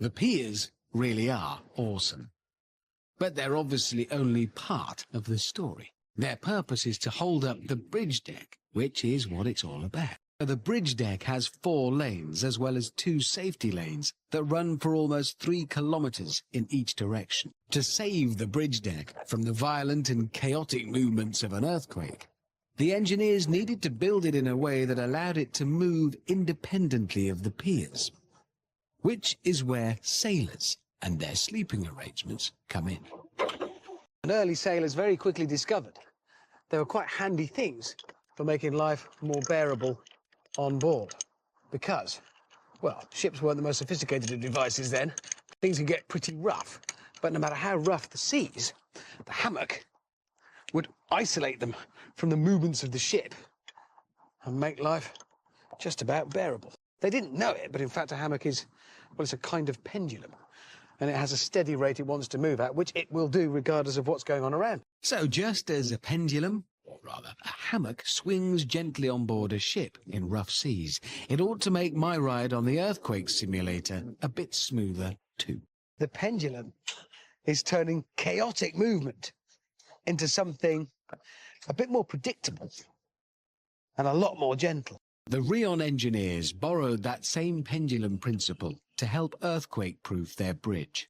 The piers really are awesome. But they're obviously only part of the story. Their purpose is to hold up the bridge deck, which is what it's all about. The bridge deck has 4 lanes as well as 2 safety lanes that run for almost 3 kilometers in each direction. To save the bridge deck from the violent and chaotic movements of an earthquake, the engineers needed to build it in a way that allowed it to move independently of the piers, which is where sailors and their sleeping arrangements come in. And early sailors very quickly discovered they were quite handy things for making life more bearable on board. Because, well, ships weren't the most sophisticated of devices then. Things could get pretty rough. But no matter how rough the seas, the hammock would isolate them from the movements of the ship and make life just about bearable. They didn't know it, but in fact a hammock is, well, it's a kind of pendulum. And it has a steady rate it wants to move at, which it will do regardless of what's going on around. So just as a pendulum, or rather a hammock, swings gently on board a ship in rough seas, it ought to make my ride on the earthquake simulator a bit smoother too. The pendulum is turning chaotic movement into something a bit more predictable and a lot more gentle. The Rion engineers borrowed that same pendulum principle to help earthquake-proof their bridge.